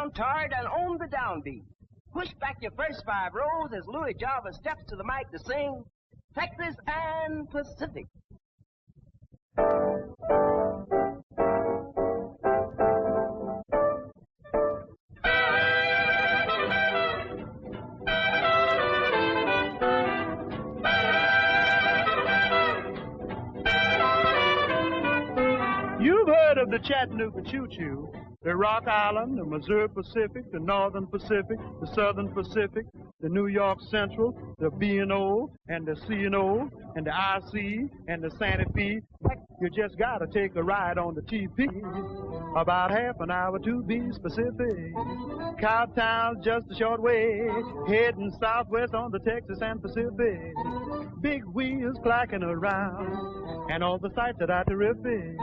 down-tired and own the downbeat. Push back your first 5 rows as Louis Jarvis steps to the mic to sing Texas and Pacific. You've heard of the Chattanooga Choo-Choo, the Rock Island, the Missouri Pacific, the Northern Pacific, the Southern Pacific, the New York Central, the B&O, and the C&O, and the IC, and the Santa Fe. You just gotta take a ride on the TP, about half an hour to be specific. Cowtown's just a short way, heading southwest on the Texas and Pacific. Big wheels clacking around, and all the sights that are terrific.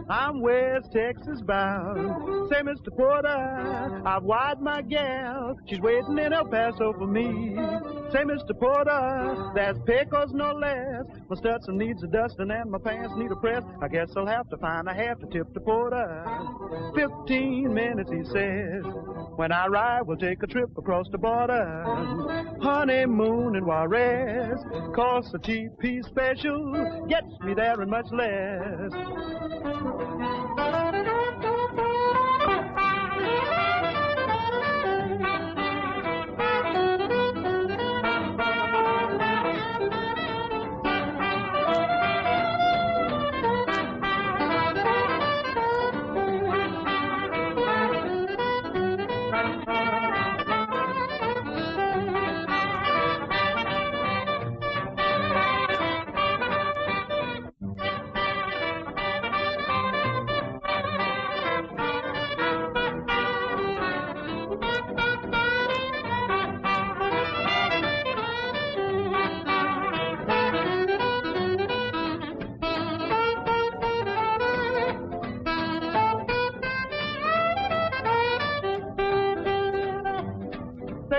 I'm West Texas bound. Say, Mr. Porter, I've wired my gal. She's waiting in El Paso for me. Say, Mr. Porter, there's Pecos no less. My Stetson needs a dusting and my pants need a press. I guess I'll have to find a half to tip the porter. 15 minutes, he says. When I ride, we'll take a trip across the border. Honeymoon in Juarez. Cost the TP special. Gets me there and much less.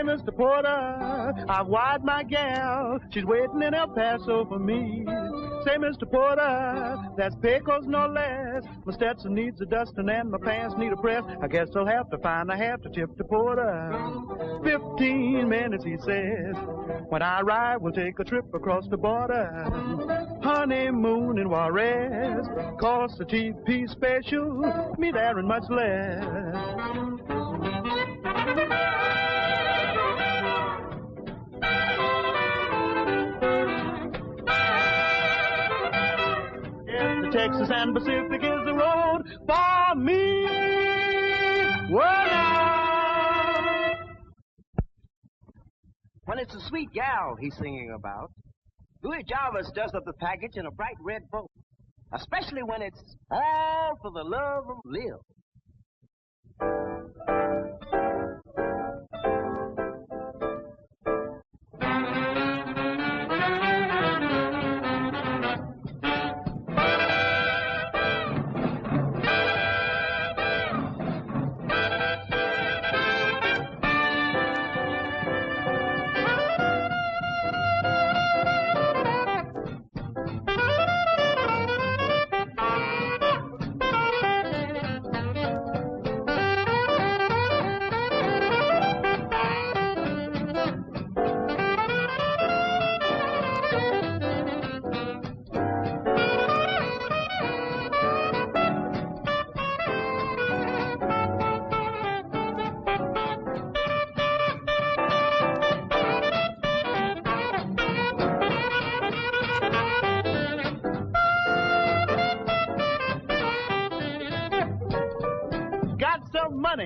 Mr. Porter, I've wired my gal. She's waiting in El Paso for me. Say, Mr. Porter, that's Pecos no less. My Stetson needs a dusting and my pants need a press. I guess I'll have to find a half to tip the porter. 15 minutes, he says. When I ride, we'll take a trip across the border. Honeymoon in Juarez. Cost the TP special. Me there and much less. Texas and Pacific is the road for me. Well, when it's a sweet gal he's singing about, Louis Jarvis does up the package in a bright red boat, especially when it's all for the love of Lil.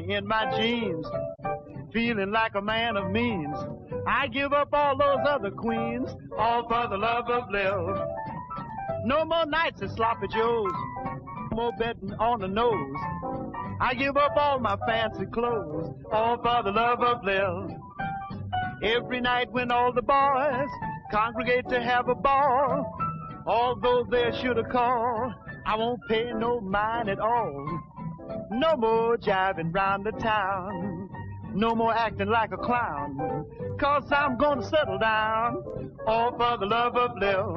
In my jeans, feeling like a man of means. I give up all those other queens, all for the love of Lil. No more nights at Sloppy Joe's, no more betting on the nose. I give up all my fancy clothes, all for the love of Lil. Every night when all the boys congregate to have a ball, although they should have called, I won't pay no mind at all. No more jiving round the town, no more acting like a clown, 'cause I'm gonna settle down, all for the love of Lil.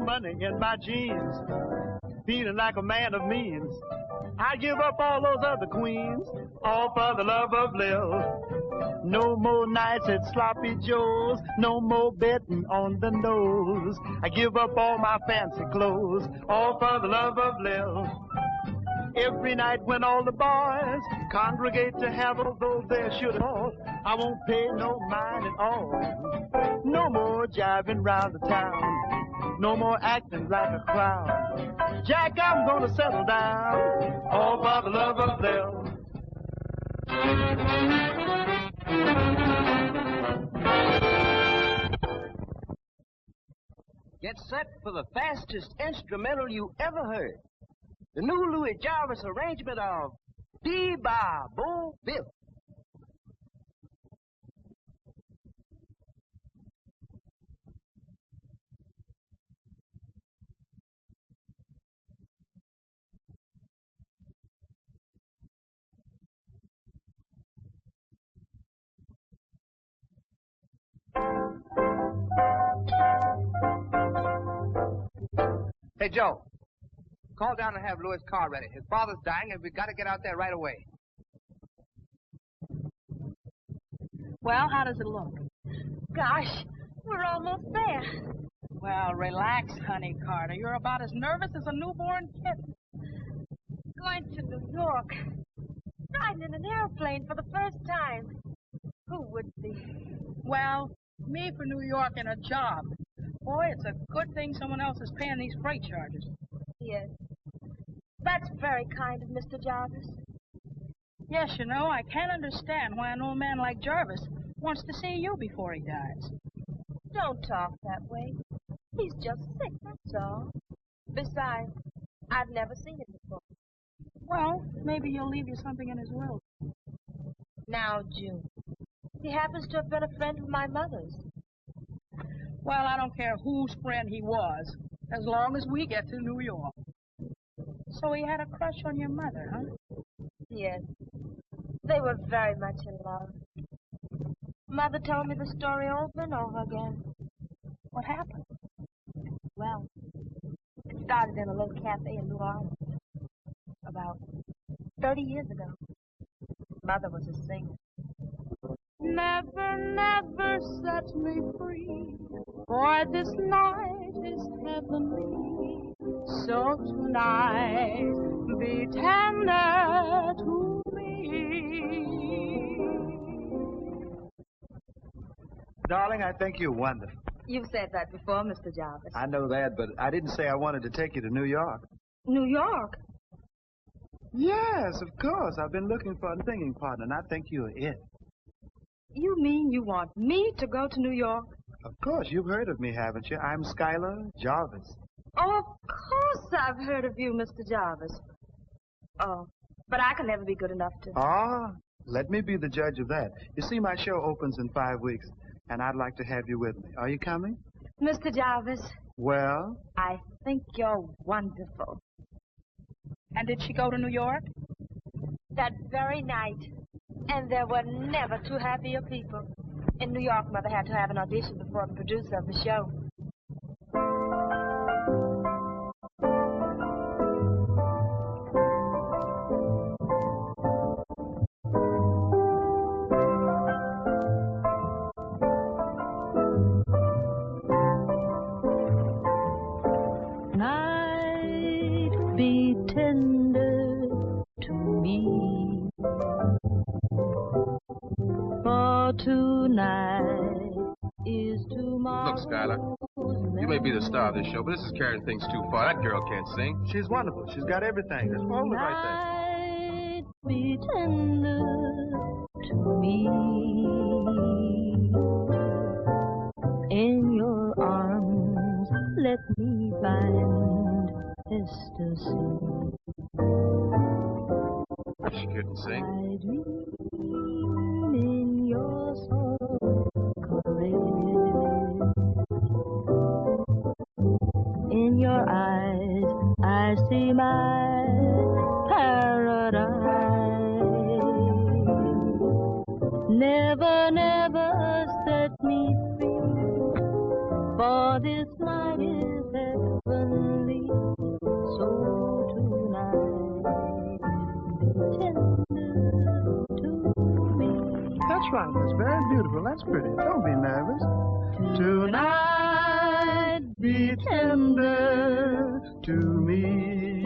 money in my jeans, feeling like a man of means. I give up all those other queens, all for the love of Lil. No more nights at Sloppy Joe's, no more betting on the nose. I give up all my fancy clothes, all for the love of Lil. Every night when all the boys congregate to have, although they should all, I won't pay no mind at all. No more jiving round the town, no more acting like a clown. Jack, I'm gonna settle down, all for the love of Lil. Get set for the fastest instrumental you ever heard. The new Louis Jarvis arrangement of Dee-Bah-Bo Biff. Hey, Joe. Call down and have Louis' car ready. His father's dying, and we've got to get out there right away. Well, how does it look? Gosh, we're almost there. Well, relax, honey Carter. You're about as nervous as a newborn kitten. Going to New York. Riding in an airplane for the first time. Who would be? Well, me for New York and a job. Boy, it's a good thing someone else is paying these freight charges. Yes. That's very kind of Mr. Jarvis. Yes, you know, I can't understand why an old man like Jarvis wants to see you before he dies. Don't talk that way. He's just sick, that's all. Besides, I've never seen him before. Well, maybe he'll leave you something in his will. Now, June, he happens to have been a friend of my mother's. Well, I don't care whose friend he was, as long as we get to New York. So he had a crush on your mother, huh? Yes. They were very much in love. Mother told me the story over and over again. What happened? Well, it started in a little cafe in New Orleans. About 30 years ago. Mother was a singer. Never, never set me free, for this night is heavenly. So tonight, be tender to me. Darling, I think you're wonderful. You've said that before, Mr. Jarvis. I know that, but I didn't say I wanted to take you to New York. New York? Yes, of course. I've been looking for a singing partner, and I think you're it. You mean you want me to go to New York? Of course, you've heard of me, haven't you? I'm Schyler Jarvis. Oh, of course I've heard of you, Mr. Jarvis. Oh, but I can never be good enough to... Ah, let me be the judge of that. You see, my show opens in 5 weeks, and I'd like to have you with me. Are you coming? Mr. Jarvis. Well? I think you're wonderful. And did she go to New York? That very night. And there were never two happier people. In New York, Mother had to have an audition before the producer of the show. Night be tender to me, for tonight is tomorrow. Look, Schyler, you may be the star of this show, but this is carrying things too far. That girl can't sing. She's wonderful. She's got everything. Just hold it right Night be tender to me. In your arms, let me find ecstasy. She couldn't sing. I dream in your soft caress. In your eyes, I see my paradise. Never, never set me free, for this night is heaven. right. That's very beautiful. That's pretty. Don't be nervous. Tonight, be tender to me.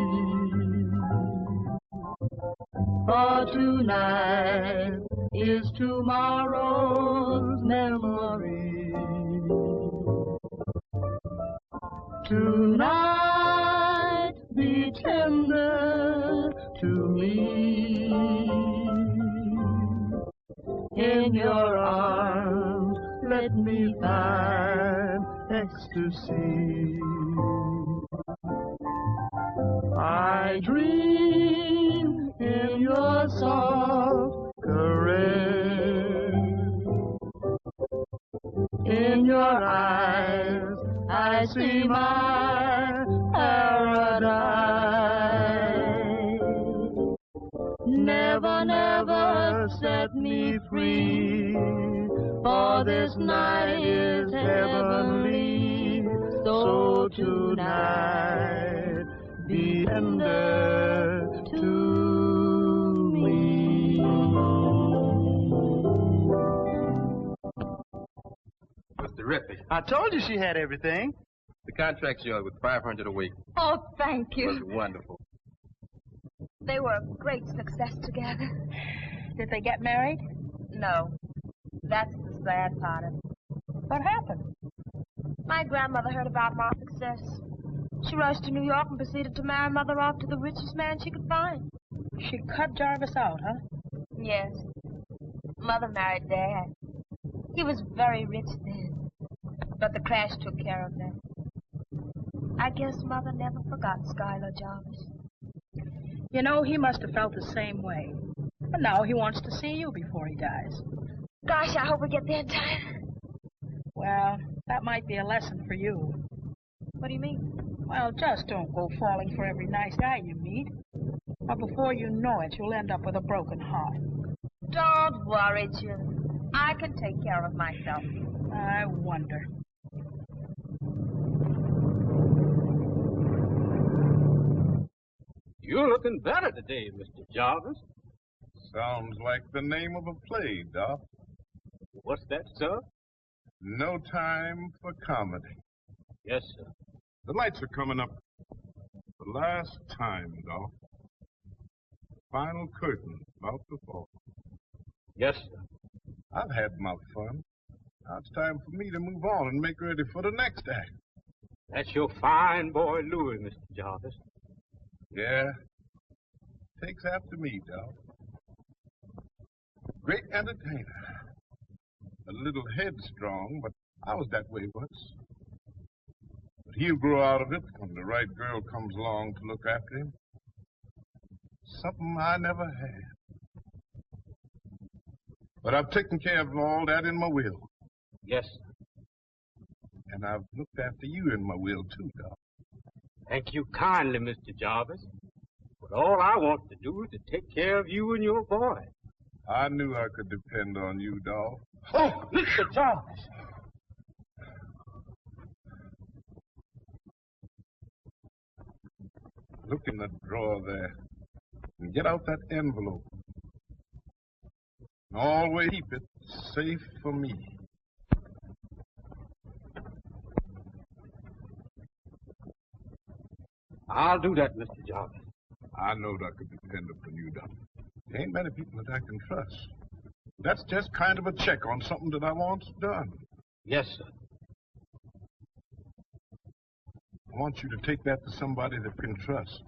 For tonight is tomorrow's memory. Tonight, be tender to me. In your arms, let me find ecstasy. I dream in your soft caress. In your eyes, I see my paradise. Never, never set me free, for this night is heavenly. So tonight, be tender to me. What's terrific? I told you she had everything. The contract's yours with $500 a week. Oh, thank It you. was wonderful. They were a great success together. Did they get married? No, that's the sad part of it. What happened? My grandmother heard about my success. She rushed to New York and proceeded to marry Mother off to the richest man she could find. She cut Jarvis out, huh? Yes. Mother married Dad. He was very rich then, but the crash took care of that. I guess Mother never forgot Schyler Jarvis. You know, he must have felt the same way. But now he wants to see you before he dies. Gosh, I hope we get there in time. Well, that might be a lesson for you. What do you mean? Well, just don't go falling for every nice guy you meet. Or before you know it, you'll end up with a broken heart. Don't worry, Jim. I can take care of myself. I wonder. You're looking better today, Mr. Jarvis. Sounds like the name of a play, Doc. What's that, sir? No Time for Comedy. Yes, sir. The lights are coming up. The last time, Doc. Final curtain about to fall. Yes, sir. I've had my fun. Now it's time for me to move on and make ready for the next act. That's your fine boy, Louis, Mr. Jarvis. Yeah. Takes after me, Doc. Great entertainer. A little headstrong, but I was that way once. But he'll grow out of it when the right girl comes along to look after him. Something I never had. But I've taken care of all that in my will. Yes, sir. And I've looked after you in my will, too, Doc. Thank you kindly, Mr. Jarvis. But all I want to do is to take care of you and your boy. I knew I could depend on you, Dolph. Oh, Mr. Jarvis! Look in the drawer there and get out that envelope. And always keep it safe for me. I'll do that, Mr. Jarvis. I knowed I could depend upon you, Doc. There ain't many people that I can trust. That's just kind of a check on something that I want's done. Yes, sir. I want you to take that to somebody that can trust.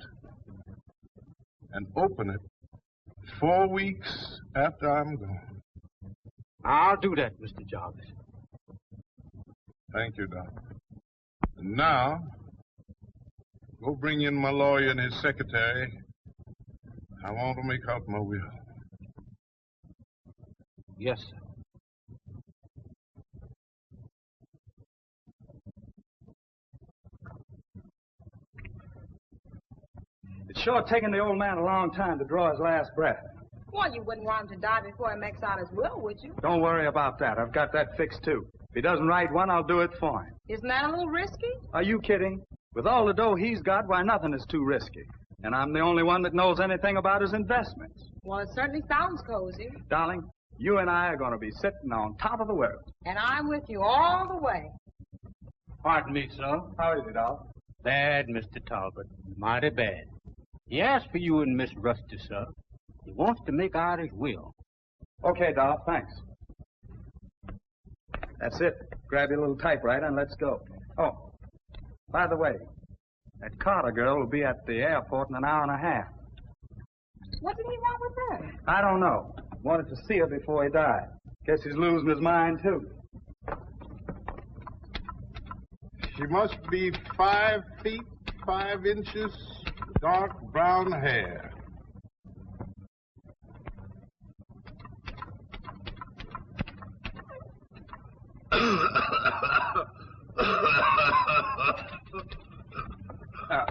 And open it 4 weeks after I'm gone. I'll do that, Mr. Jarvis. Thank you, Doc. And now, go bring in my lawyer and his secretary. I want to make out my will. Yes, sir. It's sure taking the old man a long time to draw his last breath. Well, you wouldn't want him to die before he makes out his will, would you? Don't worry about that. I've got that fixed, too. If he doesn't write one, I'll do it for him. Isn't that a little risky? Are you kidding? With all the dough he's got, why, nothing is too risky. And I'm the only one that knows anything about his investments. Well, it certainly sounds cozy. Darling, You and I are going to be sitting on top of the world. And I'm with you all the way. Pardon me, sir. How is it, Dolph? Bad, Mr. Talbot. Mighty bad. He asked for you and Miss Rusty, sir. He wants to make out his will. Okay, Dolph, thanks. That's it. Grab your little typewriter and let's go. Oh, by the way, that Carter girl will be at the airport in an hour and a half. What did he want with her? I don't know. Wanted to see her before he died. Guess he's losing his mind, too. She must be 5 feet, 5 inches, dark brown hair.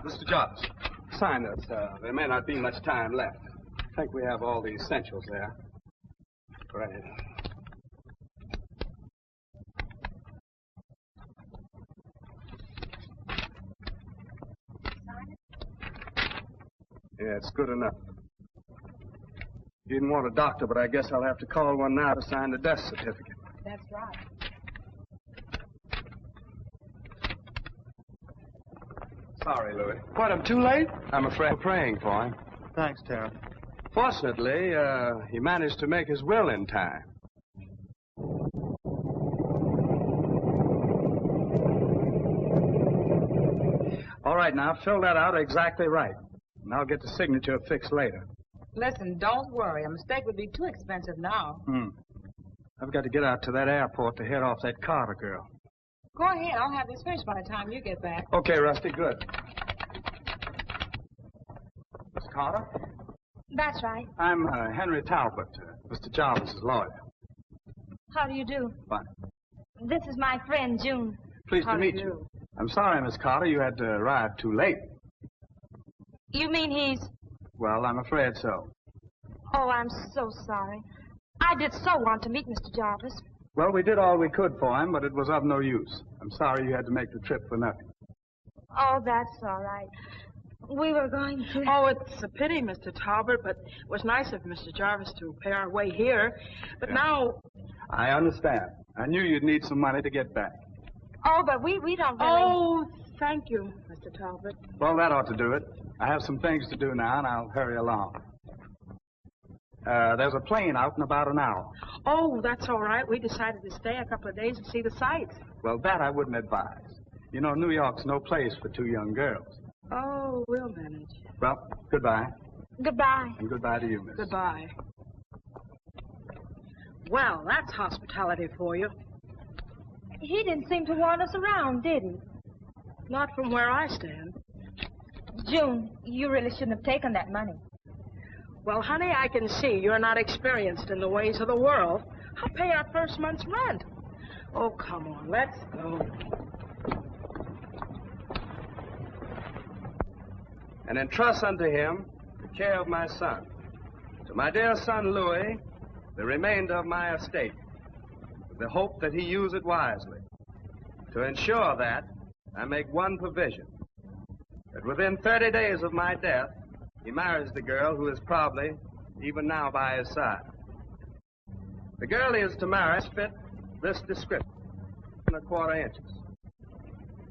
Mr. Jarvis, sign this. There may not be much time left. I think we have all the essentials there. Right. Yeah, it's good enough. You didn't want a doctor, but I guess I'll have to call one now to sign the death certificate. That's right. Sorry, Louis. What, I'm too late? I'm afraid we're praying for him. Thanks, Tara. Fortunately, he managed to make his will in time. All right, now, fill that out exactly right. And I'll get the signature fixed later. Listen, don't worry. A mistake would be too expensive now. I've got to get out to that airport to head off that Carter girl. Go ahead. I'll have this finished by the time you get back. Okay, Rusty, good. Miss Carter? That's right. I'm Henry Talbot, Mr. Jarvis' lawyer. How do you do? Fine. This is my friend, June. Pleased to meet you. I'm sorry, Miss Carter, you had to arrive too late. You mean he's... Well, I'm afraid so. Oh, I'm so sorry. I did so want to meet Mr. Jarvis. Well, we did all we could for him, but it was of no use. I'm sorry you had to make the trip for nothing. Oh, that's all right. We were going to... Oh, it's a pity, Mr. Talbot, but it was nice of Mr. Jarvis to pay our way here. But now... I understand. I knew you'd need some money to get back. Oh, but we don't really... Oh, thank you, Mr. Talbot. Well, that ought to do it. I have some things to do now, and I'll hurry along. There's a plane out in about an hour. Oh, that's all right. We decided to stay a couple of days and see the sights. Well, that I wouldn't advise. You know, New York's no place for two young girls. Oh, we'll manage. Well, goodbye. Goodbye. And goodbye to you, miss. Goodbye. Well, that's hospitality for you. He didn't seem to want us around, did he? Not from where I stand. June, you really shouldn't have taken that money. Well, honey, I can see you're not experienced in the ways of the world. I'll pay our first month's rent. Oh, come on, let's go. And entrust unto him the care of my son. To my dear son Louis, the remainder of my estate, with the hope that he use it wisely. To ensure that, I make one provision, that within 30 days of my death, he marries the girl who is probably even now by his side. The girl he is to marry fit this description: 1/4 inches,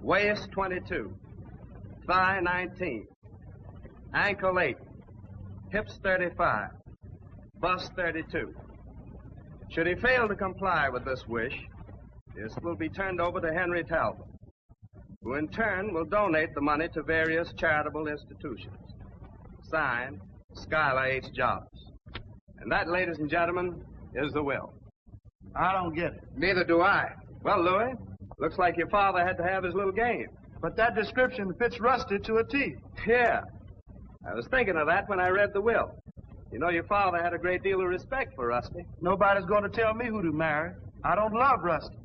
waist 22, thigh 19, ankle 8, hips 35, bust 32. Should he fail to comply with this wish, this will be turned over to Henry Talbot, who in turn will donate the money to various charitable institutions. Signed, Schyler H. Jarvis. And that, ladies and gentlemen, is the will. I don't get it. Neither do I. Well, Louis, looks like your father had to have his little game. But that description fits Rusty to a T. Yeah. I was thinking of that when I read the will. You know, your father had a great deal of respect for Rusty. Nobody's going to tell me who to marry. I don't love Rusty.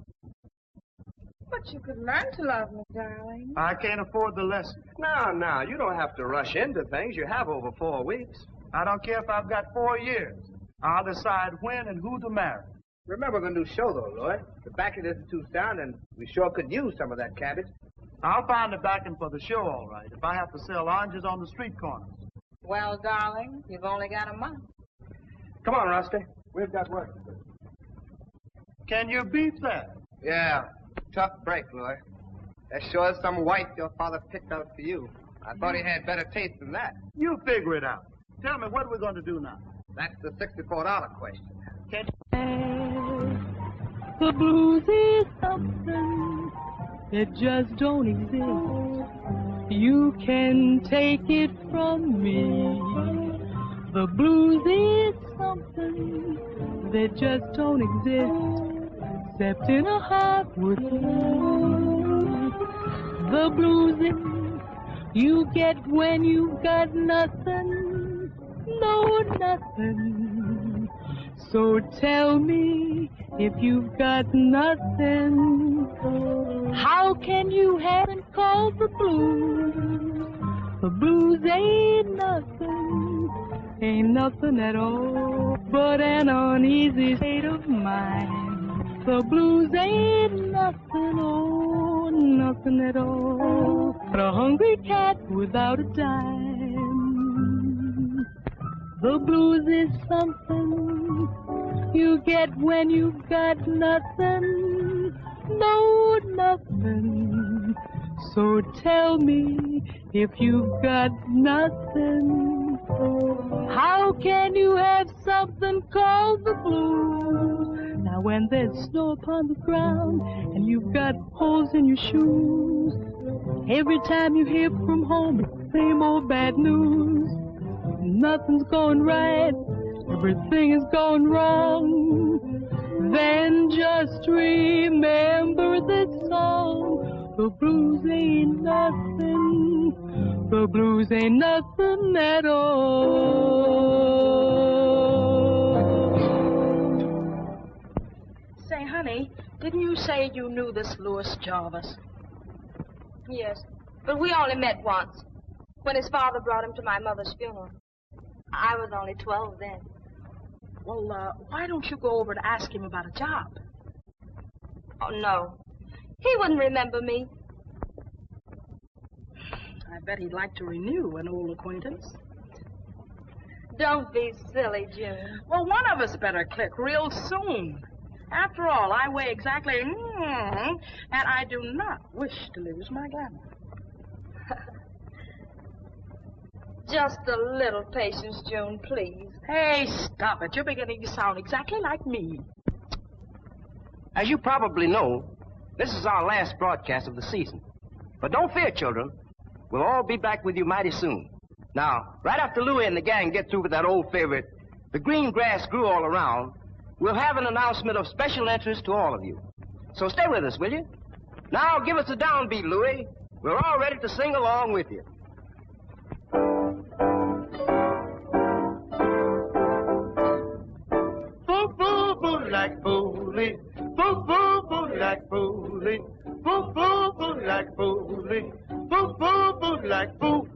But you could learn to love me, darling. I can't afford the lesson. No, you don't have to rush into things. You have over 4 weeks. I don't care if I've got 4 years. I'll decide when and who to marry. Remember the new show, though, Lloyd. The backing isn't too sound, and we sure could use some of that cabbage. I'll find the backing for the show, all right, if I have to sell oranges on the street corners. Well, darling, you've only got a month. Come on, Rusty. We've got work to do. Can you beat that? Yeah, tough break, Louis. That sure is some wife your father picked out for you. I thought he had better taste than that. You figure it out. Tell me, what we're going to do now? That's the $64 question. The blues is something that just don't exist. You can take it from me. The blues is something that just don't exist, except in a heart with you. The blues is you get when you've got nothing, no nothing. So tell me, if you've got nothing, how can you have it called the blues? The blues ain't nothing at all, but an uneasy state of mind. The blues ain't nothing, oh, nothing at all, but a hungry cat without a dime. The blues is something you get when you've got nothing, no nothing. So tell me, if you've got nothing, how can you have something called the blues? Now when there's snow upon the ground and you've got holes in your shoes, every time you hear from home it's the same old bad news. Nothing's going right, everything is going wrong. Then just remember this song. The blues ain't nothing. The blues ain't nothing at all. Say, honey, didn't you say you knew this Louis Jarvis? Yes, but we only met once, when his father brought him to my mother's funeral. I was only 12 then. Well, why don't you go over to ask him about a job? Oh, no. He wouldn't remember me. I bet he'd like to renew an old acquaintance. Don't be silly, June. Well, one of us better click real soon. After all, I weigh exactly, and I do not wish to lose my glamour. Just a little patience, June, please. Hey, stop it. You're beginning to sound exactly like me. As you probably know, this is our last broadcast of the season. But don't fear, children. We'll all be back with you mighty soon. Now, right after Louie and the gang get through with that old favorite, The Green Grass Grew All Around, we'll have an announcement of special interest to all of you. So stay with us, will you? Now, give us a downbeat, Louie. We're all ready to sing along with you. Boo-boo-boo like booly, boo-boo-boo like booly, boo-boo-boo like booly, boo-boo-boo like boo.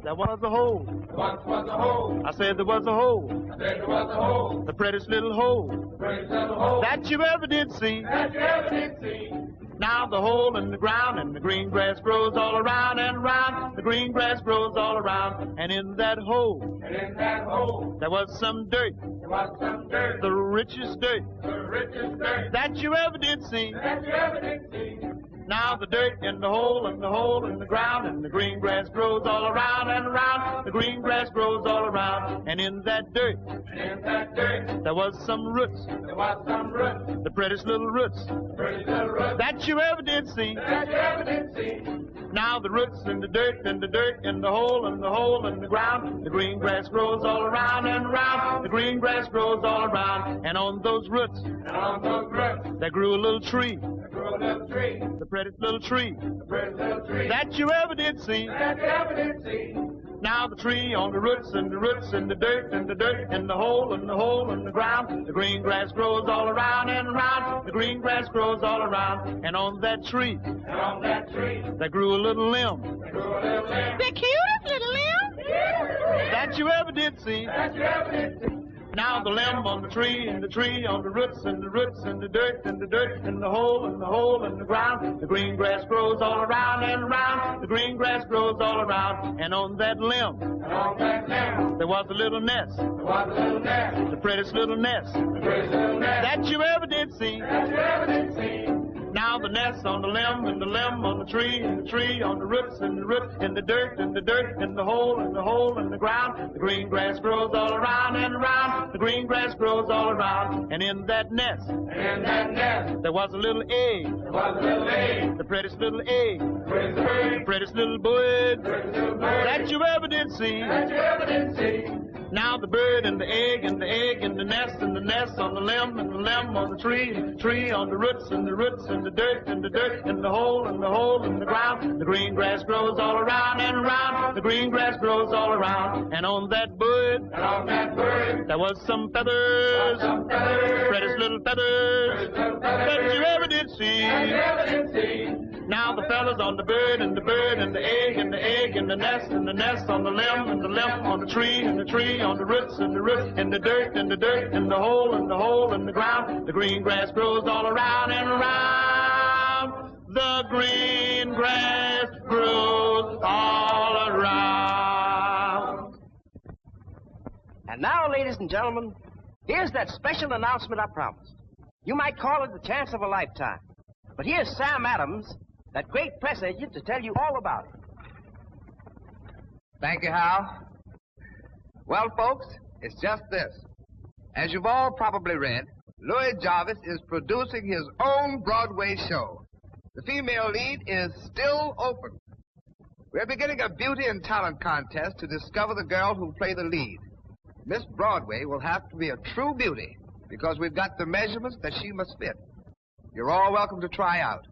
There was a hole. Once was a hole. I said there was a hole. I said there was a hole. The prettiest little hole. The prettiest little hole. That you ever did see. That you ever did see. Now the hole in the ground and the green grass grows all around and around. The green grass grows all around. And in that hole. And in that hole. There was some dirt. There was some dirt. The richest dirt. The richest dirt. That you ever did see. That you ever did see. Now the dirt in the hole and the hole in the ground and the green grass grows all around and around. The green grass grows all around. And in that dirt. And in that dirt. There was some roots. There was some roots. The prettiest little roots. The prettiest little roots. That you ever did see. That you ever did see. Now the roots and the dirt and the dirt in the hole and the hole in the ground. The green grass grows all around and around. The green grass grows all around. And on those roots. And on those roots. There grew a little tree. There grew a little tree. The prettiest little tree. The prettiest little tree. That you ever did see. That you ever did see. Now the tree on the roots and the roots and the dirt and the dirt and the hole and the hole in the ground. The green grass grows all around and around. The green grass grows all around. And on that tree. And on that tree. There grew a little limb. There grew a little limb. The cutest little limb. That you ever did see. That you ever did see. Now the limb on the tree, and the tree on the roots, and the roots, and the dirt, and the dirt, and the hole, and the hole, and the ground. The green grass grows all around and around. The green grass grows all around. And on that limb, there was a little nest. There was a little nest. The prettiest little nest. The prettiest little nest that you ever did see. That you ever did see. Now the nest on the limb, and the limb on the tree, and the tree on the roots, and the roots, and the dirt, and the dirt, and the hole, and the hole, and the ground. The green grass grows all around and around. The green grass grows all around. And in that nest, there was a little egg. There was a little egg. The prettiest little egg. The prettiest little bird that you ever did see. That you ever did see. Now the bird and the egg and the egg and the nest on the limb and the limb on the tree and the tree on the roots and the roots and the dirt and the dirt and the hole and the hole in the ground. The green grass grows all around and around. The green grass grows all around. And on that bird, there was some feathers, the prettiest little feathers that you ever did see. Now the fellas on the bird and the bird and the egg and the egg and the nest on the limb and the limb on the tree and the tree on the roots and the roots and the dirt and the dirt and the hole in the ground. The green grass grows all around and around. The green grass grows all around. And now, ladies and gentlemen, here's that special announcement I promised. You might call it the chance of a lifetime. But here's Sam Adams, that great press agent, to tell you all about it. Thank you, Hal. Well, folks, it's just this. As you've all probably read, Louis Jarvis is producing his own Broadway show. The female lead is still open. We're beginning a beauty and talent contest to discover the girl who'll play the lead. Miss Broadway will have to be a true beauty because we've got the measurements that she must fit. You're all welcome to try out.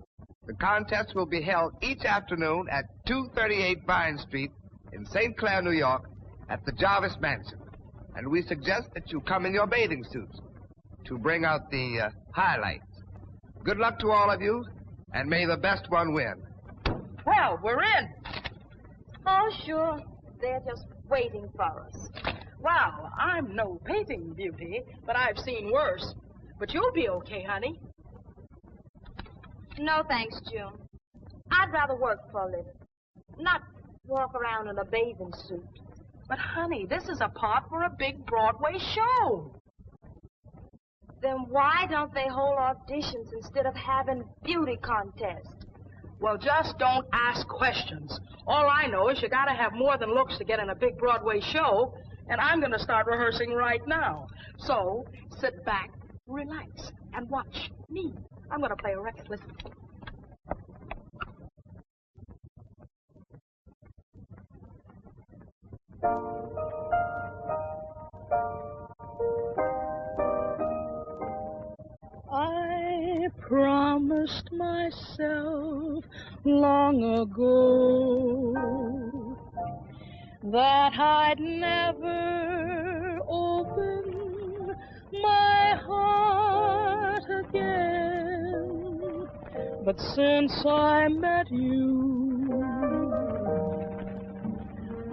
The contest will be held each afternoon at 238 Vine Street in St. Clair, New York, at the Jarvis Mansion. And we suggest that you come in your bathing suits to bring out the highlights. Good luck to all of you, and may the best one win. Well, we're in. Oh, sure. They're just waiting for us. Well, I'm no painting beauty, but I've seen worse. But you'll be okay, honey. No, thanks, June. I'd rather work for a living, not walk around in a bathing suit. But, honey, this is a part for a big Broadway show. Then why don't they hold auditions instead of having beauty contests? Well, just don't ask questions. All I know is you gotta have more than looks to get in a big Broadway show, and I'm gonna start rehearsing right now. So, sit back, relax, and watch me. I'm gonna play a record. Listen. I promised myself long ago that I'd never open my heart again. But since I met you,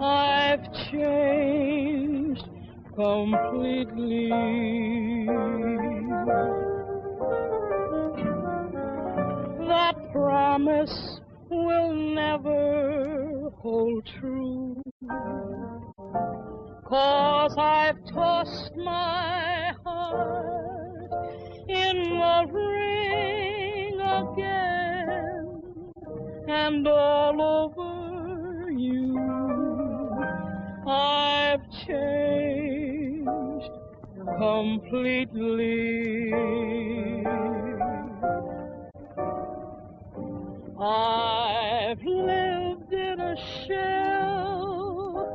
I've changed completely. That promise will never hold true, 'cause I've tossed my heart in the ring again, and all over you I've changed completely. I've lived in a shell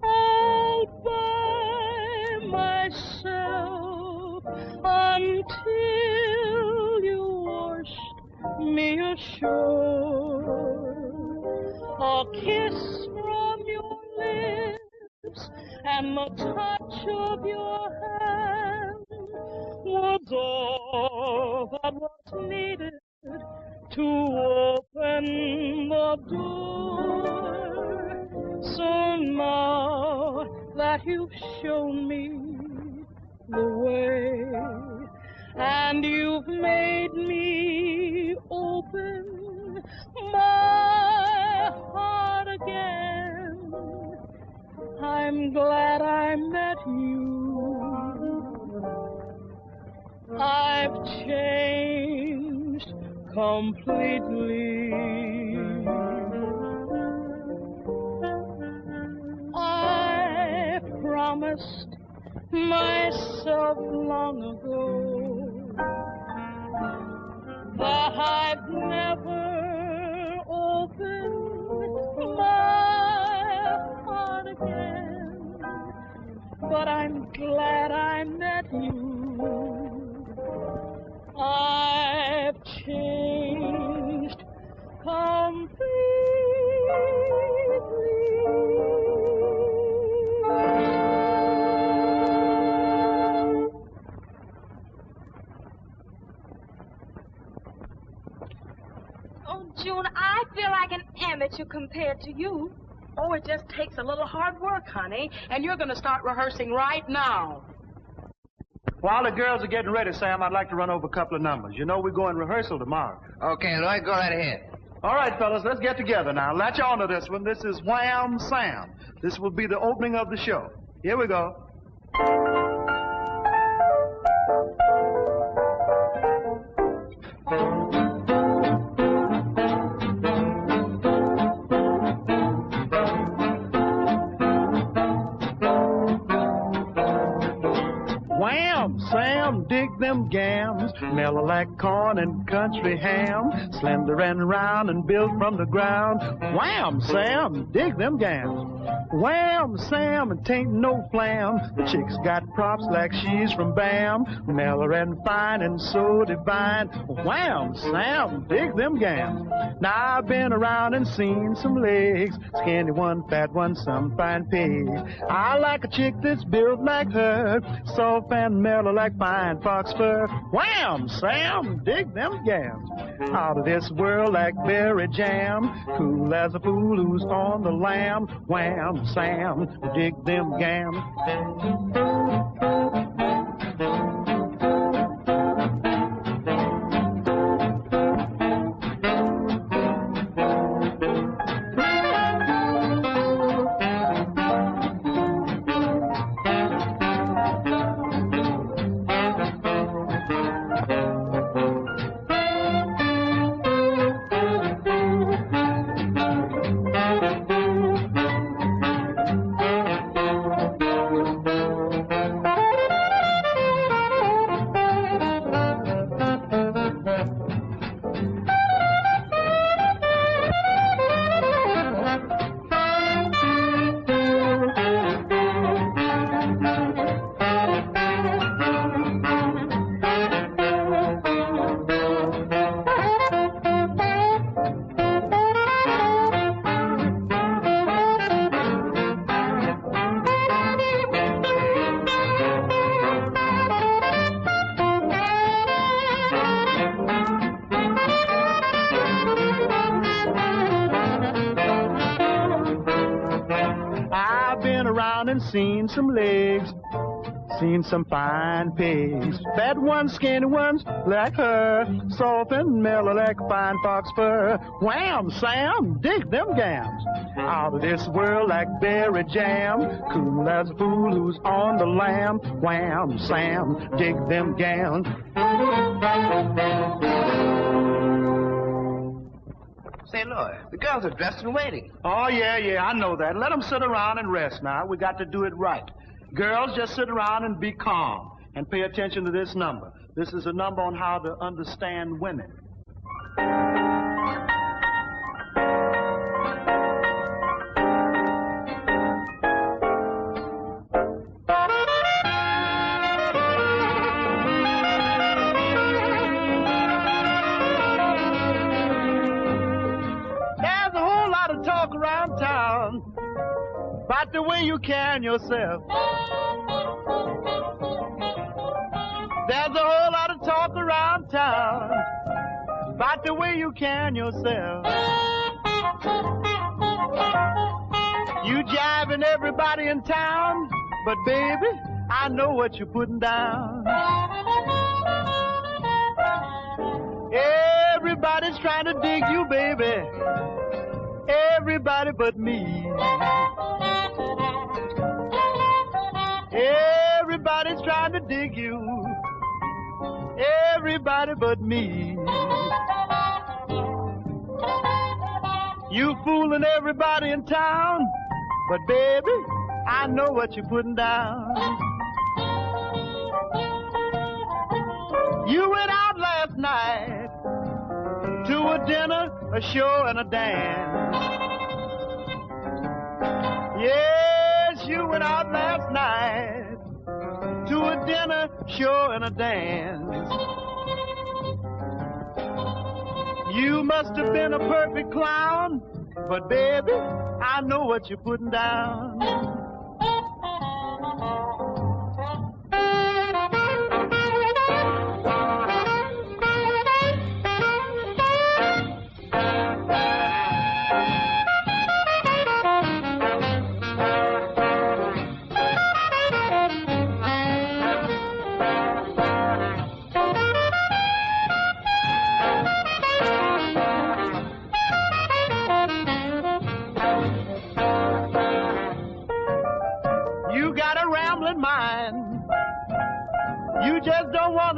all by myself until you washed me ashore. A kiss from your lips and the touch of your hand was all that was needed to open the door. So now that you've shown me the way, and you've made me open my heart again. I'm glad I met you. I've changed completely. I promised myself long ago that I'd never open my heart again, but I'm glad I met you. I've changed completely. Oh, June, I feel like an amateur compared to you. Oh, it just takes a little hard work, honey, and you're going to start rehearsing right now. While the girls are getting ready, Sam, I'd like to run over a couple of numbers. You know we're going rehearsal tomorrow. Okay, Lloyd, go right ahead. All right, fellas, let's get together now. Latch on to this one. This is Wham Sam. This will be the opening of the show. Here we go. Sam, dig them gams, mellow like corn and country ham, slender and round and built from the ground. Wham, Sam, dig them gams. Wham, Sam, it ain't no flam. The chick's got props like she's from Bam, mellow and fine and so divine. Wham, Sam, dig them gams. Now I've been around and seen some legs, skinny one, fat one, some fine pigs. I like a chick that's built like her, soft and mellow like fine fox fur. Wham, Sam, dig them gams. Out of this world like berry jam, cool as a fool who's on the lam. Wham, Sam, dig them gams. Seen some legs, seen some fine pigs, fat ones, skinny ones like her, soft and mellow like fine fox fur. Wham, Sam, dig them gams. Out of this world like berry jam, cool as a fool who's on the lam. Wham, Sam, dig them gams. Say, Lloyd, the girls are dressed and waiting. Oh, yeah, I know that. Let them sit around and rest now. We got to do it right. Girls, just sit around and be calm and pay attention to this number. This is a number on how to understand women. About the way you carry yourself. There's a whole lot of talk around town about the way you carry yourself. You jiving everybody in town, but baby, I know what you're putting down. Everybody's trying to dig you, baby. Everybody but me. Everybody's trying to dig you. Everybody but me. You fooling everybody in town, but baby, I know what you're putting down. You went out last night to a dinner, a show, and a dance. Yes, you went out last night to a dinner, show, and a dance. You must have been a perfect clown, but baby, I know what you're putting down.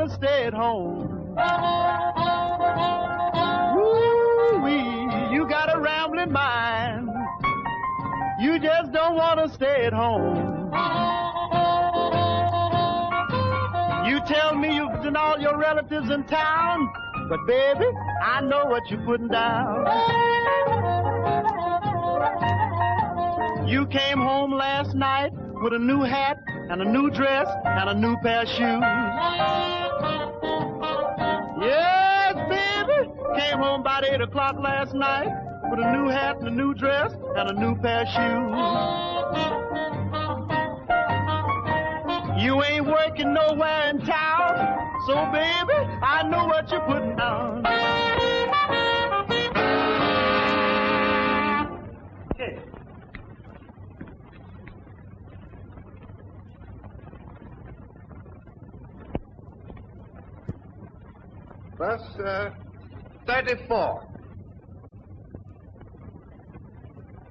Stay at home. Woo-wee, you got a rambling mind. You just don't want to stay at home. You tell me you've done all your relatives in town, but baby, I know what you're putting down. You came home last night with a new hat and a new dress and a new pair of shoes. Yes, baby, came home about 8 o'clock last night with a new hat and a new dress and a new pair of shoes. You ain't working nowhere in town, so baby, I know what you're putting down. Okay. Plus 34.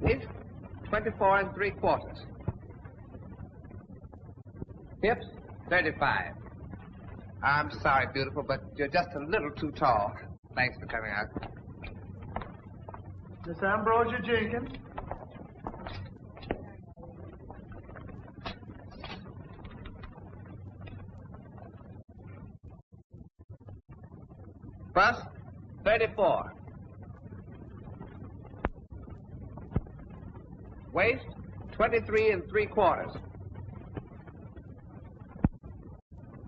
Hips, 24 3/4. Hips, 35. I'm sorry, beautiful, but you're just a little too tall. Thanks for coming out. Miss Ambrosia Jenkins. Bust, 34. Waist, 23 3/4.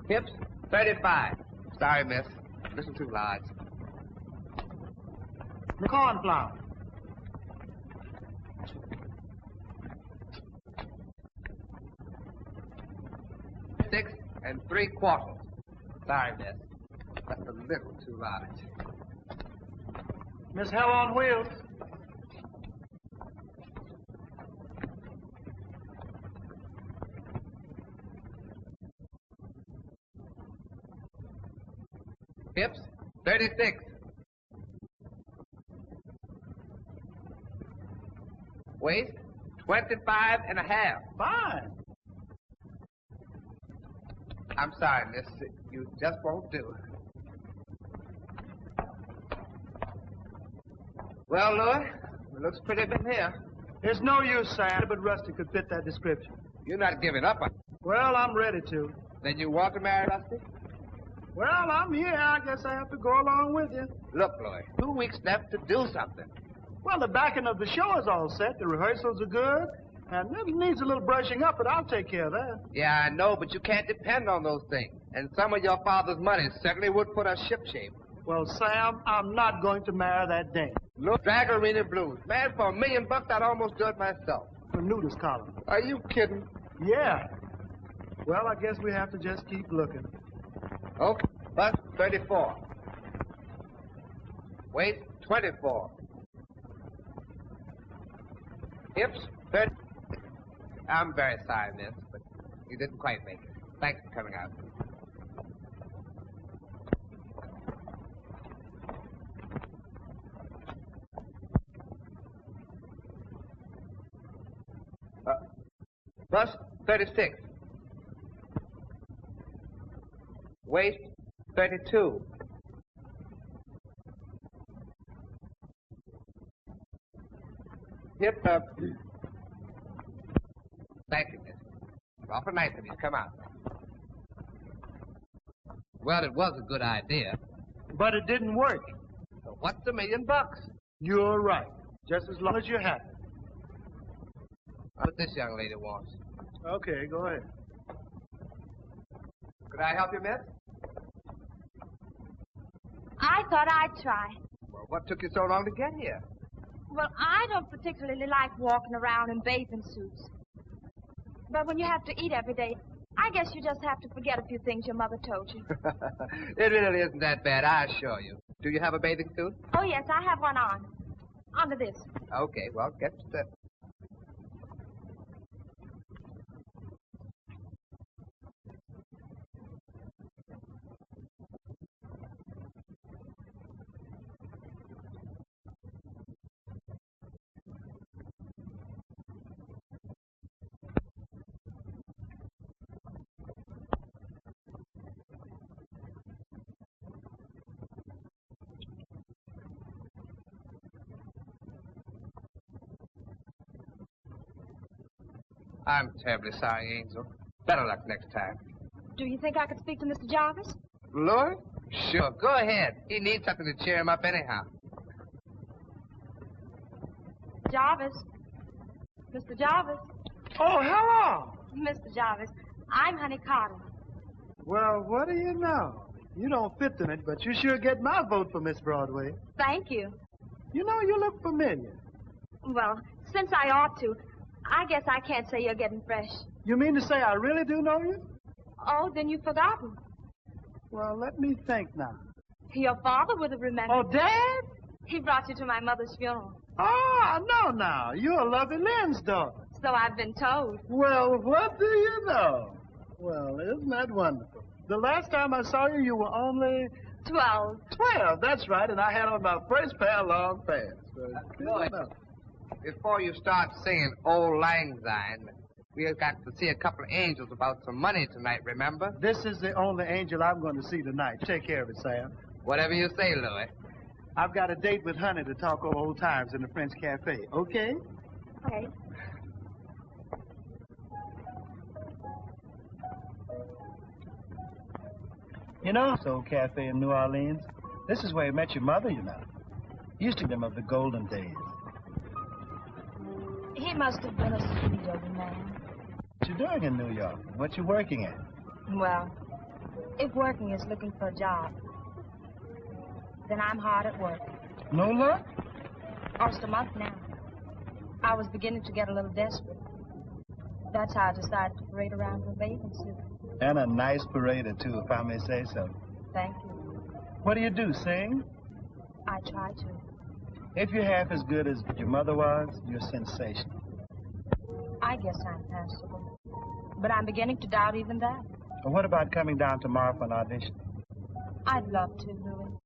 Hips, 35. Sorry, miss. Listen too large. The cornflower. Six 3/4. Sorry, miss. That's a little too large. Miss Hell on Wheels. Hips, 36. Waist, 25 1/2. Fine. I'm sorry, miss. You just won't do. Well, Louis, it looks pretty big here. There's no use, Sam, but Rusty could fit that description. You're not giving up on it. Well, I'm ready to. Then you want to marry Rusty? Well, I'm here. I guess I have to go along with you. Look, Louis, 2 weeks left to do something. Well, the backing of the show is all set. The rehearsals are good. And it needs a little brushing up, but I'll take care of that. Yeah, I know, but you can't depend on those things. And some of your father's money certainly would put us shipshape. Well, Sam, I'm not going to marry that dame. Look, Dragarina Blues. Man, for $1 million, I'd almost do it myself. The nudist column. Are you kidding? Yeah. Well, I guess we have to just keep looking. Okay, bust 34. Waist, 24. Hips, 30. I'm very sorry, miss, but You didn't quite make it. Thanks for coming out. Bust 36. Waist 32. Hip up. Thank you, miss. Awful nice of you to come out. Well, it was a good idea. But it didn't work. So what's $1 million? You're right. Just as long as you're happy. What this young lady wants. Okay, go ahead. Could I help you, miss? I thought I'd try. Well, what took you so long to get here? Well, I don't particularly like walking around in bathing suits. But when you have to eat every day, I guess you just have to forget a few things your mother told you. It really isn't that bad, I assure you. Do you have a bathing suit? Oh, yes, I have one on. Under this. Okay, well, get set. I'm terribly sorry, Angel. Better luck next time. Do you think I could speak to Mr. Jarvis? Lord? Sure, go ahead. He needs something to cheer him up anyhow. Jarvis. Mr. Jarvis. Oh, hello. Mr. Jarvis, I'm Honey Carter. Well, what do you know? You don't fit in it, but you sure get my vote for Miss Broadway. Thank you. You know, you look familiar. Well, since I ought to, I guess I can't say you're getting fresh. You mean to say I really do know you? Oh, then you've forgotten. Well, let me think now. Your father would have remembered. Oh, Dad? He brought you to my mother's funeral. Oh, I know now. You're Lovey Lynn's daughter. So I've been told. Well, what do you know? Well, isn't that wonderful? The last time I saw you, you were only... 12. 12, that's right, and I had on my first pair of long pants. Lloyd, before you start singing Old Lang Syne, we've got to see a couple of angels about some money tonight, remember? This is the only angel I'm going to see tonight. Take care of it, Sam. Whatever you say, Louis. I've got a date with Honey to talk over old times in the French Cafe, okay? Okay. You know, this old cafe in New Orleans, this is where you met your mother, you know. Used to them of the golden days. He must have been a sweet old man. What you doing in New York? What you working at? Well, if working is looking for a job, then I'm hard at work. No luck? Almost a month now. I was beginning to get a little desperate. That's how I decided to parade around in a bathing suit. And a nice parader, too, if I may say so. Thank you. What do you do, sing? I try to. If you're half as good as your mother was, you're sensational. I guess I'm passable. But I'm beginning to doubt even that. Well, what about coming down tomorrow for an audition? I'd love to, Louis.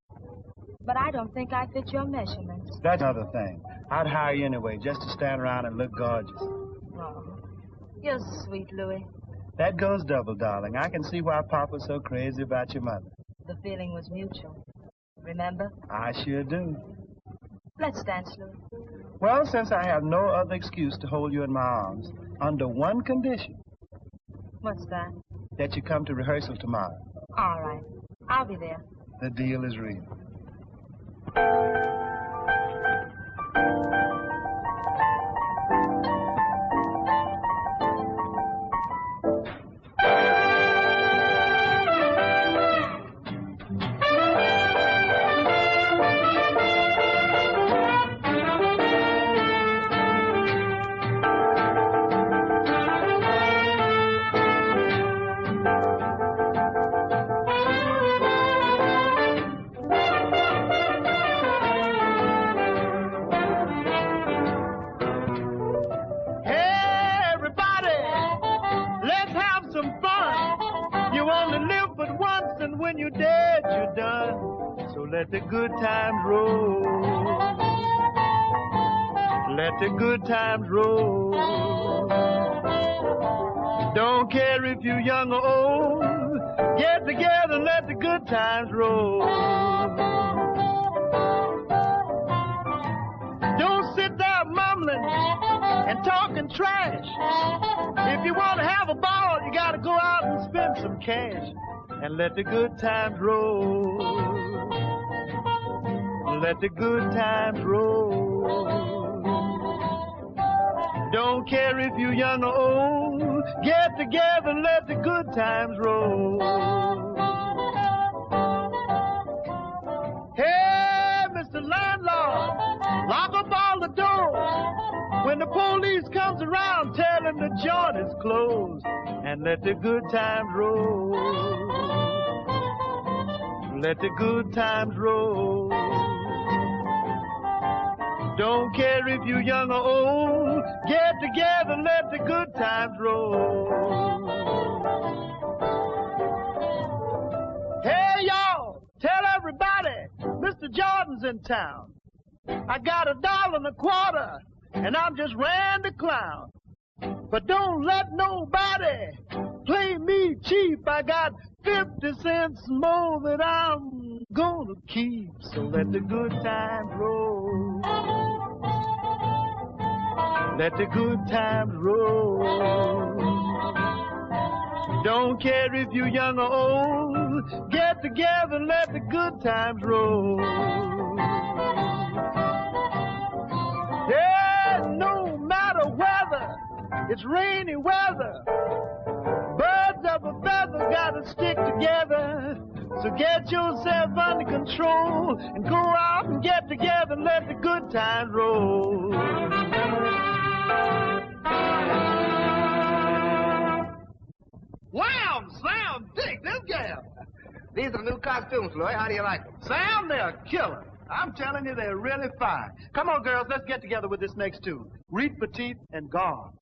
But I don't think I fit your measurements. That's another thing. I'd hire you anyway, just to stand around and look gorgeous. Oh, you're sweet, Louis. That goes double, darling. I can see why Pop was so crazy about your mother. The feeling was mutual. Remember? I sure do. Let's dance, Louis. Well, since I have no other excuse to hold you in my arms, under one condition. What's that? That you come to rehearsal tomorrow. All right. I'll be there. The deal is real. let the good times roll. Let the good times roll. Don't care if you're young or old. Get together and let the good times roll. Don't sit there mumbling and talking trash. If you want to have a ball, you got to go out and spend some cash. And let the good times roll. Let the good times roll. Don't care if you're young or old. Get together and let the good times roll. Hey, Mr. Landlord, lock up all the doors. When the police comes around, tell them the joint is closed. And let the good times roll. Let the good times roll. Don't care if you're young or old. Get together, let the good times roll. Hey, y'all, tell everybody, Mr. Jordan's in town. I got $1.25, and I'm just ran the clown. But don't let nobody play me cheap. I got 50 cents more that I'm gonna keep. So let the good times roll. Let the good times roll. Don't care if you're young or old. Get together and let the good times roll. Yeah, no matter whether it's rainy weather, birds of a feather gotta stick together. So get yourself under control and go out and get together and let the good times roll. Wham! Slam! Dig this gal! These are new costumes, Lloyd. How do you like them? Sam, they're killer. I'm telling you, they're really fine. Come on, girls, let's get together with this next tune. Reet, Petite, and gone.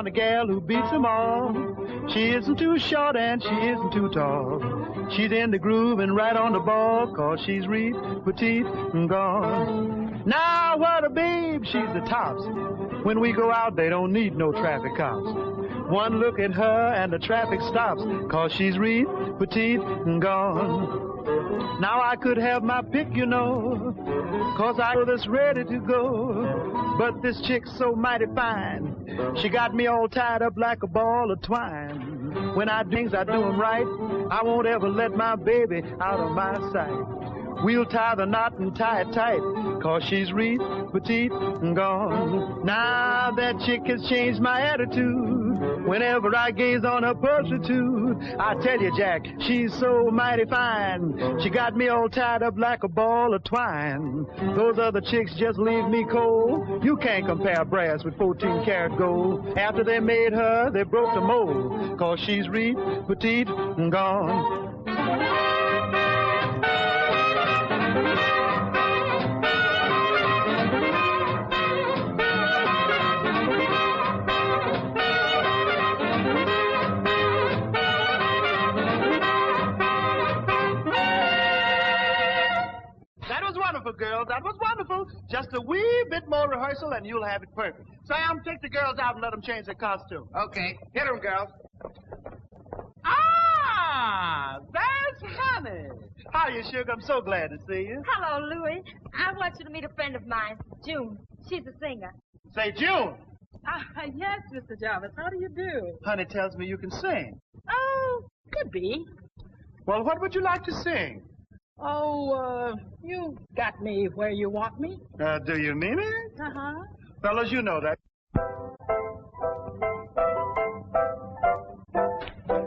A gal who beats them all. She isn't too short and she isn't too tall. She's in the groove and right on the ball, 'cause she's Reet, Petite, and gone. Now what a babe, she's the tops. When we go out, they don't need no traffic cops. One look at her and the traffic stops, 'cause she's Reet, Petite, and gone. Now I could have my pick, you know, 'cause I was ready to go. But this chick's so mighty fine. She got me all tied up like a ball of twine. When I do things, I do them right. I won't ever let my baby out of my sight. We'll tie the knot and tie it tight, 'cause she's Reet, Petite, and gone. Now that chick has changed my attitude. Whenever I gaze on her pursuit, I tell you, Jack, she's so mighty fine. She got me all tied up like a ball of twine. Those other chicks just leave me cold. You can't compare brass with 14-karat gold. After they made her, they broke the mold, 'cause she's Reet, Petite, and gone. wonderful, girls. That was wonderful. Just a wee bit more rehearsal and you'll have it perfect. Sam, take the girls out and let them change their costume. Okay. Hit 'em, girls. Ah, there's Honey. How are you, sugar? I'm so glad to see you. Hello, Louie. I want you to meet a friend of mine, June. She's a singer. Say, June. Yes, Mr. Jarvis. How do you do? Honey tells me you can sing. Oh, could be. Well, what would you like to sing? Oh, you got me where you want me. Do you mean it? Uh-huh. Fellas, you know that.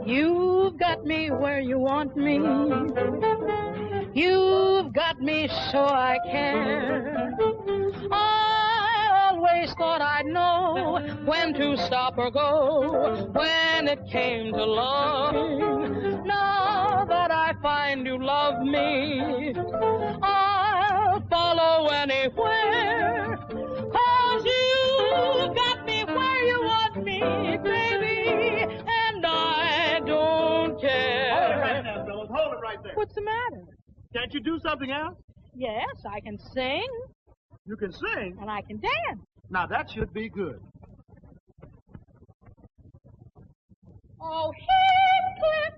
You've got me where you want me. You've got me so I care. I always thought I'd know when to stop or go when it came to love. Now that I find you love me, I'll follow anywhere. 'Cause you got me where you want me, baby, and I don't care. Hold it right now, fellas. Hold it right there. What's the matter? Can't you do something else? Yes, I can sing, You can sing. and I can dance. Now, that should be good. Oh, Heathcliff!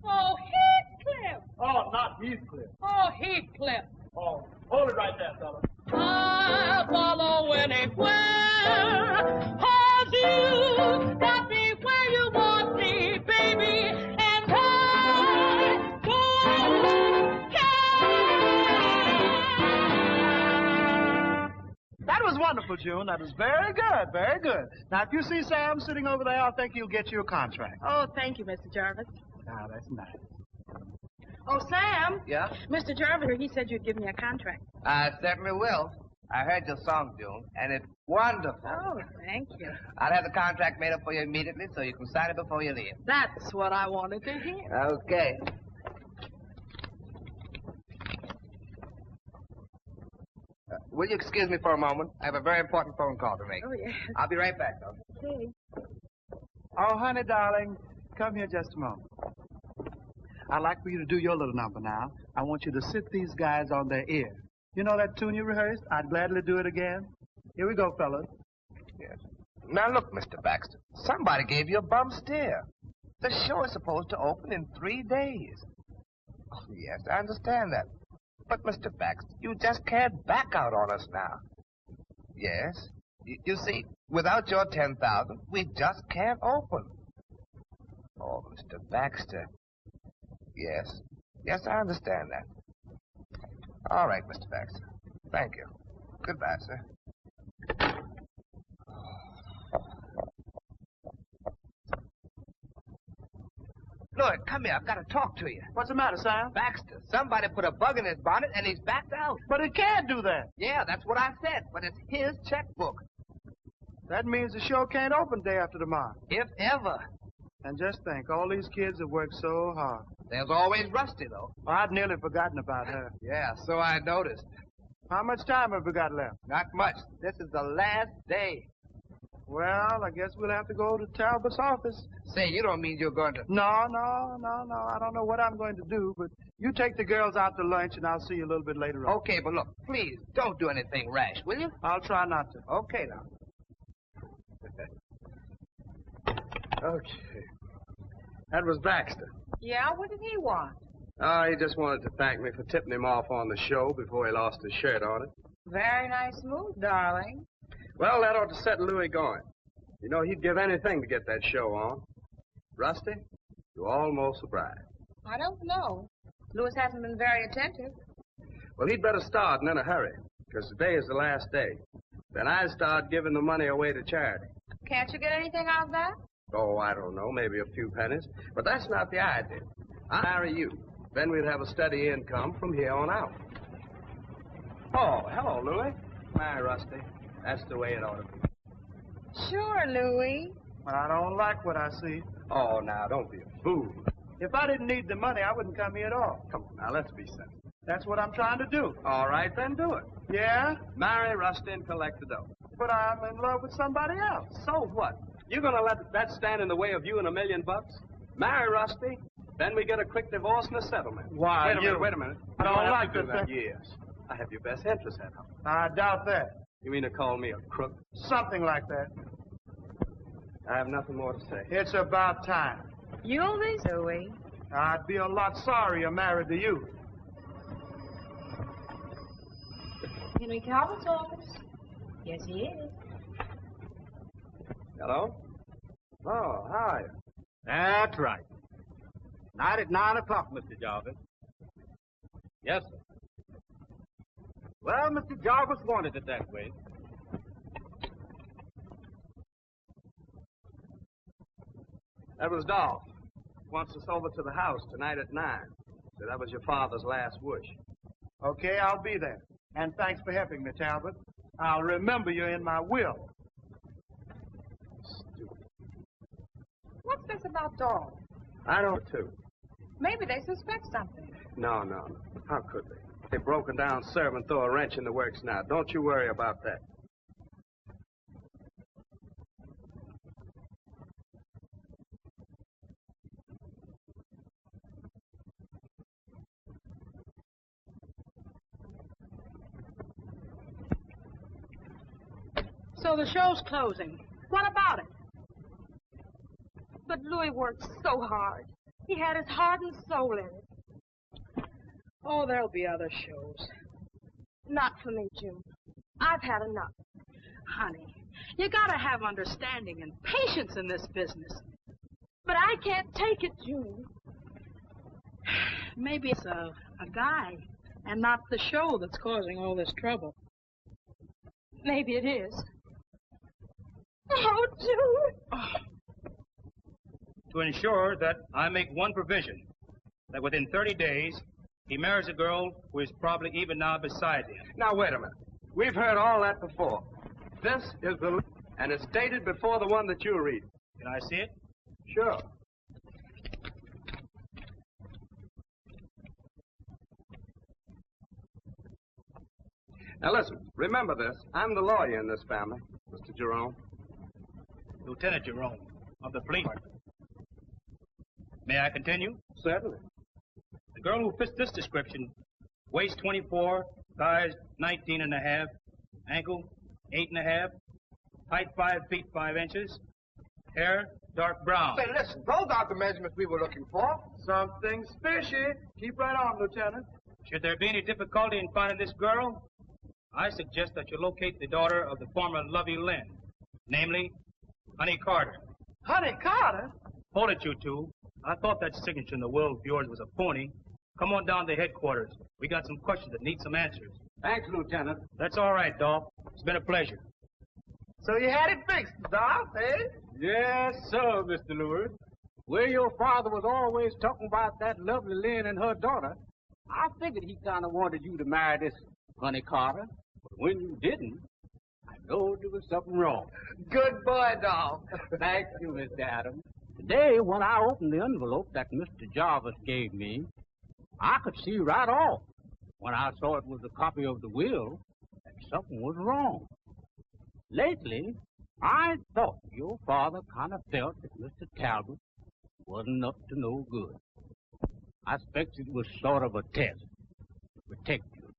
Oh, Heathcliff! Oh, not Heathcliff. Oh, Heathcliff! Oh, hold it right there, fellas. I'll follow anywhere, 'cause you got me where you want me, baby, and I don't care. That was wonderful, June. That was very good, very good. Now, if you see Sam sitting over there, I think he'll get you a contract. Oh, thank you, Mr. Jarvis. Now, that's nice. Oh, Sam. Yeah? Mr. Jarvis, he said you'd give me a contract. I certainly will. I heard your song, June, and it's wonderful. Oh, thank you. I'll have the contract made up for you immediately so you can sign it before you leave. That's what I wanted to hear. Okay. Will you excuse me for a moment? I have a very important phone call to make. Oh, yes. I'll be right back, though. Okay. Oh, honey, darling, come here just a moment. I'd like for you to do your little number now. I want you to sit these guys on their ear. You know that tune you rehearsed? I'd gladly do it again. Here we go, fellas. Yes. Now, look, Mr. Baxter. Somebody gave you a bum steer. The show is supposed to open in 3 days. Oh, yes, I understand that. But, Mr. Baxter, you just can't back out on us now. Yes. You see, without your $10,000, we just can't open. Oh, Mr. Baxter. Yes. Yes, I understand that. All right, Mr. Baxter. Thank you. Goodbye, sir. Lord, come here. I've got to talk to you. What's the matter, Sam? Baxter, somebody put a bug in his bonnet and he's backed out. But it can't do that. Yeah, that's what I said, but it's his checkbook. That means the show can't open day after tomorrow. If ever. And just think, all these kids have worked so hard. There's always Rusty, though. Well, I'd nearly forgotten about her. Yeah, so I noticed. How much time have we got left? Not much. This is the last day. Well, I guess we'll have to go to Talbot's office. Say, you don't mean you're going to... No. I don't know what I'm going to do, but you take the girls out to lunch, and I'll see you a little bit later on. Okay, but look, please, don't do anything rash, will you? I'll try not to. Okay, now. Okay. That was Baxter. Yeah, what did he want? Oh, he just wanted to thank me for tipping him off on the show before he lost his shirt on it. Very nice move, darling. Well, that ought to set Louis going. You know, he'd give anything to get that show on. Rusty, you're almost a bride. I don't know. Louis hasn't been very attentive. Well, he'd better start and in a hurry, because today is the last day. Then I start giving the money away to charity. Can't you get anything out of that? Oh, I don't know, maybe a few pennies. But that's not the idea. I'll marry you. Then we'd have a steady income from here on out. Oh, hello, Louis. My Rusty. That's the way it ought to be. Sure, Louis. I don't like what I see. Oh, now, don't be a fool. If I didn't need the money, I wouldn't come here at all. Come on, now, let's be sensible. That's what I'm trying to do. All right, then do it. Yeah? Marry Rusty and collect the dough. But I'm in love with somebody else. So what? You gonna let that stand in the way of you and $1 million? Marry Rusty, then we get a quick divorce and a settlement. Why, Wait a minute. I don't like to do this. that. Yes. I have your best interests at heart. I doubt that. You mean to call me a crook? Something like that. I have nothing more to say. It's about time. You'll be Louie. I'd be a lot sorrier married to you. Henry Talbot's office. Yes, he is. Hello? Oh, how are you? That's right. Night at 9 o'clock, Mr. Jarvis. Yes, sir. Well, Mr. Jarvis wanted it that way. That was Dolph. Wants us over to the house tonight at 9. So that was your father's last wish. Okay, I'll be there. And thanks for helping me, Talbot. I'll remember you in my will. Stupid. What's this about Dolph? I don't too. Maybe they suspect something. No. How could they? They've broken down servant, throw a wrench in the works now. Don't you worry about that. So the show's closing. What about it? But Louis worked so hard. He had his heart and soul in it. Oh, there'll be other shows. Not for me, June. I've had enough. Honey, you gotta have understanding and patience in this business. But I can't take it, June. Maybe it's a guy and not the show that's causing all this trouble. Maybe it is. Oh, June! Oh. To ensure that I make one provision, that within 30 days, he marries a girl who is probably even now beside him. Now, wait a minute. We've heard all that before. This is the... and it's dated before the one that you read. Can I see it? Sure. Now, listen. Remember this. I'm the lawyer in this family, Mr. Jerome. Lieutenant Jerome of the police department. May I continue? Certainly. The girl who fits this description, waist 24, size 19 and a half, ankle 8 and a half, height 5 feet 5 inches, hair dark brown. Say, listen, those aren't the measurements we were looking for. Something's fishy. Keep right on, Lieutenant. Should there be any difficulty in finding this girl, I suggest that you locate the daughter of the former Lovey Linn, namely, Honey Carter. Honey Carter? Hold it, you two. I thought that signature in the will of yours was a phony. Come on down to headquarters. We got some questions that need some answers. Thanks, Lieutenant. That's all right, Dolph. It's been a pleasure. So you had it fixed, Dolph, eh? Yes, sir, Mr. Lillard. Where your father was always talking about that lovely Linn and her daughter, I figured he kind of wanted you to marry this Honey Carter. But when you didn't, I know there was something wrong. Good boy, Dolph. Thank you, Mr. Adams. Today, when I opened the envelope that Mr. Jarvis gave me, I could see right off, when I saw it was a copy of the will, that something was wrong. Lately, I thought your father kind of felt that Mr. Talbot wasn't up to no good. I expect it was sort of a test to protect you.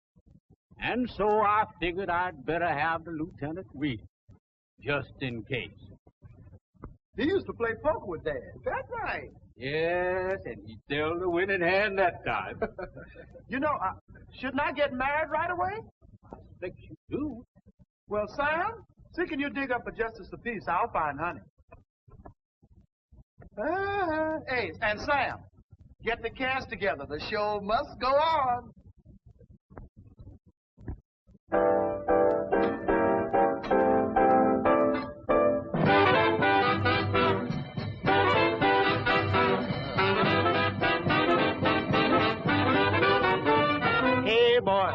And so I figured I'd better have the lieutenant read it, just in case. He used to play poker with Dad. That's right. Yes, and he dealt the winning hand that time. You know, shouldn't I get married right away? I think you do. Well, Sam, see can you dig up a justice of peace? I'll find Honey. Hey, and Sam, get the cast together. The show must go on. Hey, boy,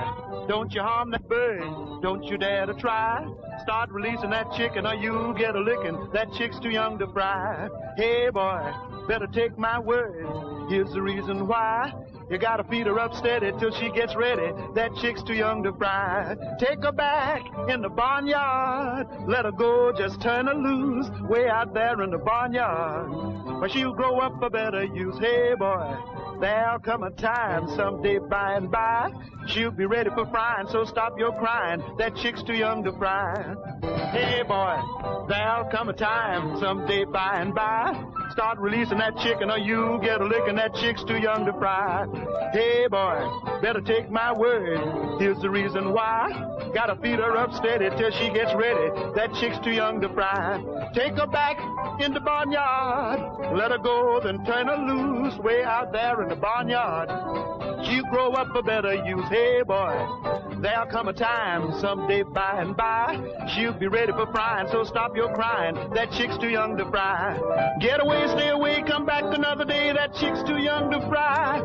don't you harm that bird. Don't you dare to try. Start releasing that chicken or you get a licking. That chick's too young to fry. Hey, boy, better take my word. Here's the reason why. You gotta feed her up steady till she gets ready. That chick's too young to fry. Take her back in the barnyard. Let her go, just turn her loose. Way out there in the barnyard. But she'll grow up for better use. Hey, boy, There'll come a time someday by and by, she'll be ready for frying, so stop your crying. That chick's too young to fry. Hey, boy, there'll come a time someday by and by. Start releasing that chicken or you get a licking. That chick's too young to fry. Hey, boy, better take my word. Here's the reason why. Gotta feed her up steady till she gets ready. That chick's too young to fry. Take her back in the barnyard. Let her go, then turn her loose way out there in the barnyard. She'll grow up for better use. Hey, boy, there'll come a time someday by and by. She'll be ready for frying, so stop your crying. That chick's too young to fry. Get away, stay away, come back another day. That chick's too young to fry.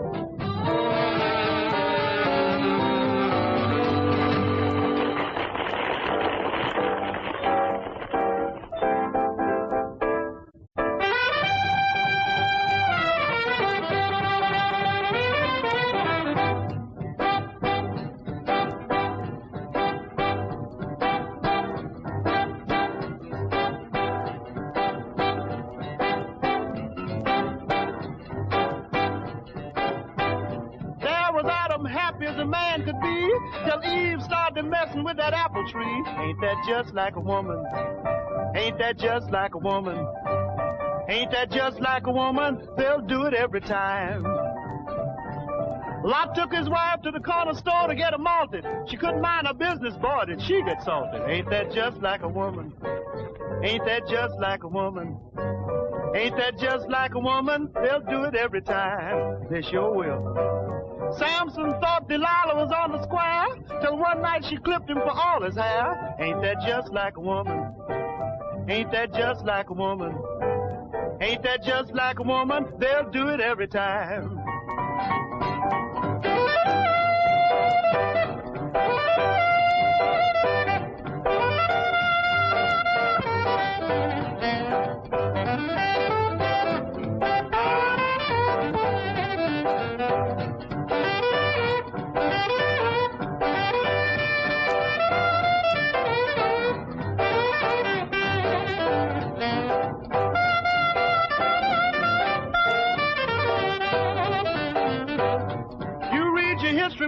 Till Eve started messing with that apple tree. Ain't that just like a woman? Ain't that just like a woman? Ain't that just like a woman? They'll do it every time. Lot took his wife to the corner store to get her malted. She couldn't mind her business, boy, did she get salted. Ain't that just like a woman? Ain't that just like a woman? Ain't that just like a woman? They'll do it every time. They sure will. Samson thought Delilah was on the square, till one night she clipped him for all his hair. Ain't that just like a woman? Ain't that just like a woman? Ain't that just like a woman? They'll do it every time.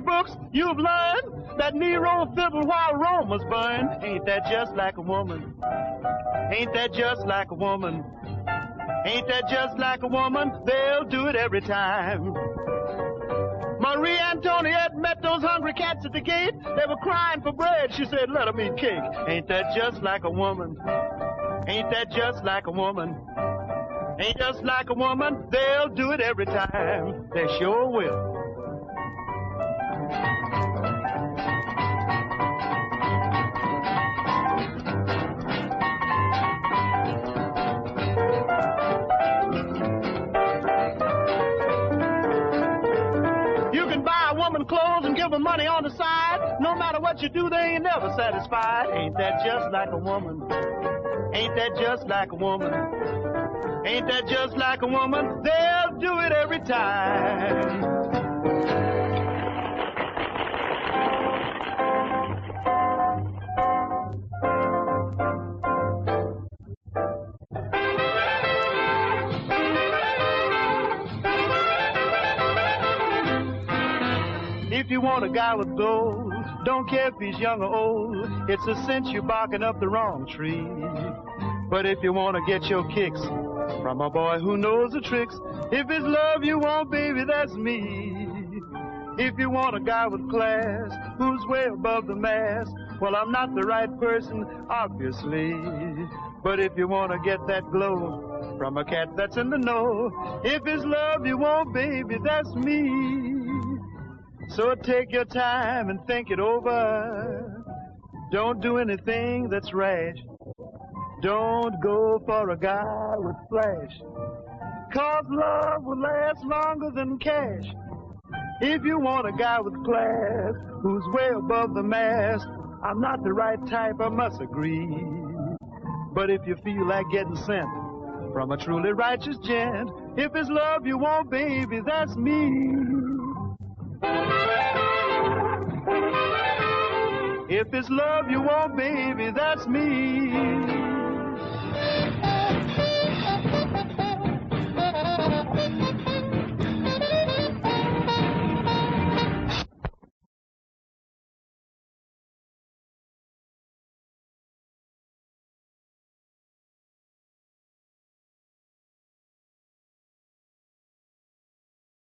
Books, you've learned that Nero fiddled while Rome was burned. Ain't that just like a woman? Ain't that just like a woman? Ain't that just like a woman? They'll do it every time. Marie Antoinette met those hungry cats at the gate. They were crying for bread. She said, let them eat cake. Ain't that just like a woman? Ain't that just like a woman? Ain't just like a woman? They'll do it every time. They sure will. Clothes and give them money on the side. No matter what you do, they ain't never satisfied. Ain't that just like a woman? Ain't that just like a woman? Ain't that just like a woman? They'll do it every time. If you want a guy with gold, don't care if he's young or old, it's a cinch you're barking up the wrong tree. But if you want to get your kicks from a boy who knows the tricks, if it's love you want, baby, that's me. If you want a guy with class who's way above the mass, well, I'm not the right person, obviously. But if you want to get that glow from a cat that's in the know, if it's love you want, baby, that's me. So take your time and think it over. Don't do anything that's rash. Don't go for a guy with flash. 'Cause love will last longer than cash. If you want a guy with class who's way above the mass, I'm not the right type, I must agree. But if you feel like getting sent from a truly righteous gent, if it's love you want, baby, that's me. If it's love you want, baby, that's me.